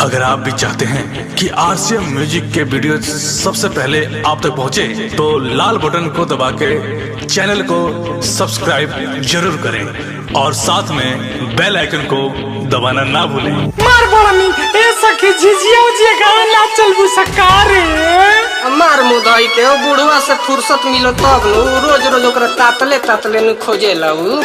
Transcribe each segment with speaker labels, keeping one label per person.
Speaker 1: अगर आप भी चाहते हैं कि आरसीएम म्यूजिक के वीडियो सबसे पहले आप तक पहुंचे, तो लाल बटन को दबा के चैनल को सब्सक्राइब जरूर करें और साथ में बेल आइकन को दबाना ना भूलें।
Speaker 2: मार बोलनी ए सखी झिझिया उजिया गावे ना चलबू सकारे
Speaker 3: मार मुदाई के ओ बुढ़वा से फुर्सत मिलो तब नु रोज रोज ओकरा तातले नु खोजे लाऊ।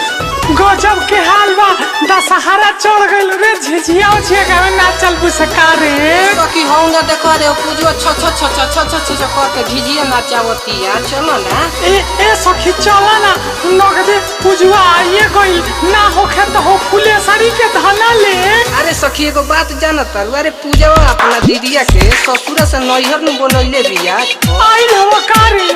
Speaker 2: गजब के हाल बा, दशहरा चढ़ गइल रे, झिझिया उजिया गावे ना चलबू सकारे।
Speaker 3: सखी होंगे देखो रे पूजवा छ छ छ छ छ छ छ करके झिझिया नाचावतिया, चलो ना।
Speaker 2: ए सखी चला ना, नगदे पूजवा आइए गइल ना होखे तो हो फुलेसरी के धना ले।
Speaker 3: अरे सखी एगो बात जानत तारू, अरे पूजवा अपना दीदिया के ससुर से नैहर नु बनइले बिया।
Speaker 2: आइल हो कारे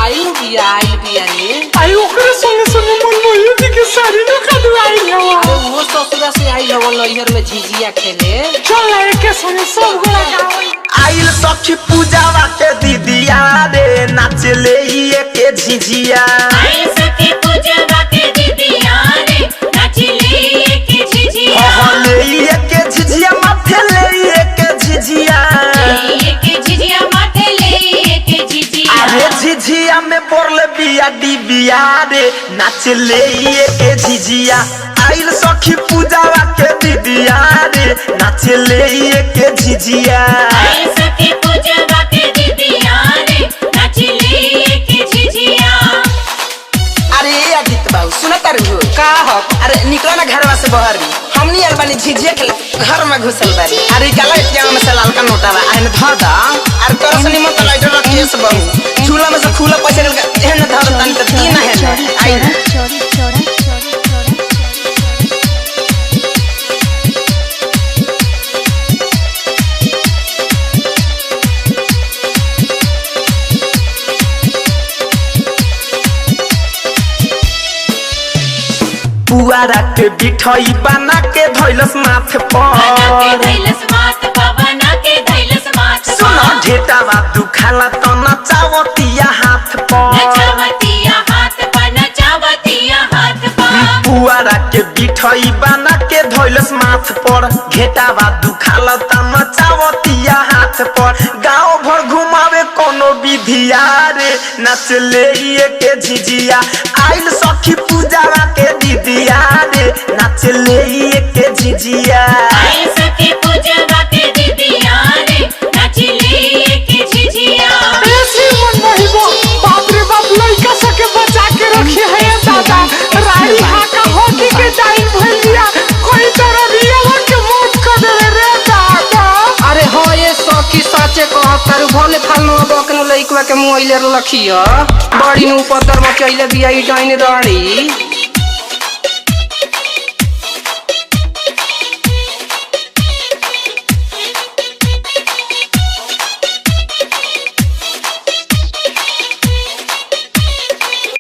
Speaker 3: आइल बिया रे।
Speaker 2: आई ओकरे संगे मन मोहियो जी के सारी नु कदवाई हो।
Speaker 3: अरे वो ससुर से आइल हो नैहर में झिझिया खेले।
Speaker 2: चल एके संगे सब गोला गावे।
Speaker 4: आइल सखी पूजावा के दीदिया रे, नाचले के झिझिया।
Speaker 5: आइल सखी पूजावा के दीदिया रे, नाचले के झिझिया।
Speaker 4: ले के झिझिया माथे ले के झिझिया।
Speaker 5: के झिझिया माथे ले के झिझिया।
Speaker 4: अरे झिझिया में पड़ले बिया डिबिया रे, नाचले के झिझिया। आइल सखी पूजावा के दीदिया रे, नाचले के झिझिया।
Speaker 5: आइल सखी पूजावा के दीदिया रे, नाचले के झिझिया।
Speaker 3: अरे आदित्य बाबू सुन तारू हो का हो? अरे निकलो ना घरवा से बाहर, हमनी अलबानी झिझिया के घर में घुसल बारी। अरे काला एटीएम में से लाल का नोटा बा, आइन धर दा। अरे तोरा सनी मत लाइटर रखिए सब बहु झूला में से खुला पैसा निकल एहन धर तन त तीन है आई।
Speaker 4: पुआरा के बिठई बना के धइलस माथे पर। सुनो ढेटावा दुखाला तो नचावतिया हाथ पर। पुआरा के बिठई बना के धइलस माथ पर, घेटावा दुखाला तो नचावतिया हाथ पर। गांव भर घुमावे कोनो विधिया रे, नचले के झिझिया। आइल सखी पूजावा के दीदिया रे, नचले के झिझिया।
Speaker 5: आइल सखी पूजावा के दीदिया रे, नाचले के झिझिया।
Speaker 2: ऐसी मन मोहिबो, बाप रे बाप, लइका सके बचा के रखी है दादा। राई हाका होती के टाइम भइलिया, कोई तरह रियल के मौत कर देले रे दादा।
Speaker 3: अरे हो ये सखी साचे कहत तारू, भले फालनो बकनो लइकवा के मुइले रखिया। बड़ी नु पत्थर मचइले बिया ई डाइन राड़ी।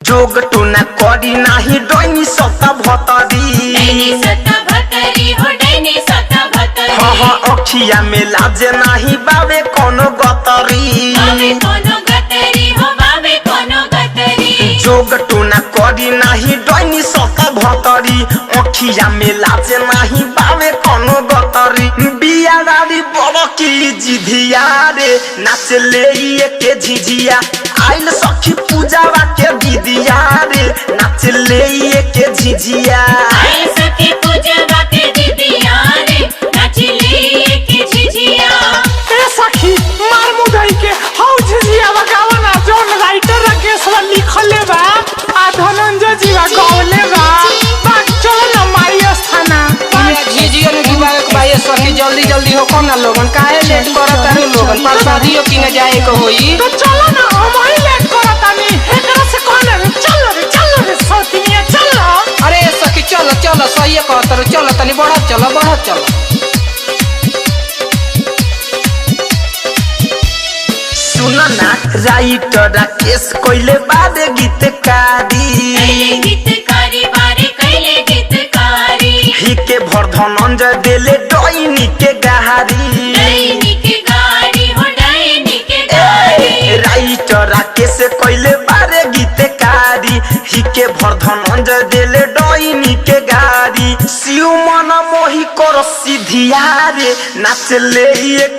Speaker 4: जोग टूना करी नाही डोनी सता भतरी। हाँ अखिया में लाजे नाही बावे कोनो गतरी। जोग टूना करी नाही डोनी सता भतरी, अखिया में लाजे नाही बावे कोनो गतरी। बिया दादी बड़ की जिधिया रे, नाचले के झिझिया। आइल सखी पूजावा के दीदिया रे, नाचले के झिझिया।
Speaker 5: आइल सखी पूजावा के दीदिया रे, नाचले के झिझिया।
Speaker 2: ए सखी मार मुदाई के हौ झिझिया बगावा ना, जोन राइटर राकेशवा लिखले बा आ धनंजय जीवा गौले बा। बात चलो ना माई स्थाना।
Speaker 3: झिझिया ने गिवावे के भाई सखी जल्दी जल्दी हो कम ना लोगन, काहे लेट करत तारू लोगन? परसादियो किने जाए के होई
Speaker 2: तो चलो ना, हम ही लेट करतानी। एकरा से कहले रे चल रे सौतिनिया चल।
Speaker 3: अरे सखी चलो चलो, सही कहत तारू, चलो तनी बढ़त चलो।
Speaker 4: सुनो ना राइटर राकेश कोइले बाद गीतकारी। ही के भर धनंजय देले डोइनी के गहारी। राइटर राकेश कोइले बारे गीतकारी, ही के भर धनंजय देले डोइनी के गारी। शिव मन मोही कर सीधिया रे नाचले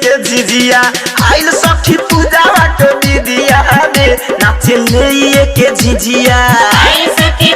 Speaker 4: के झिझिया आइल सखी पूजावा के विधिया रे नाचले के झिझिया
Speaker 5: आई सखी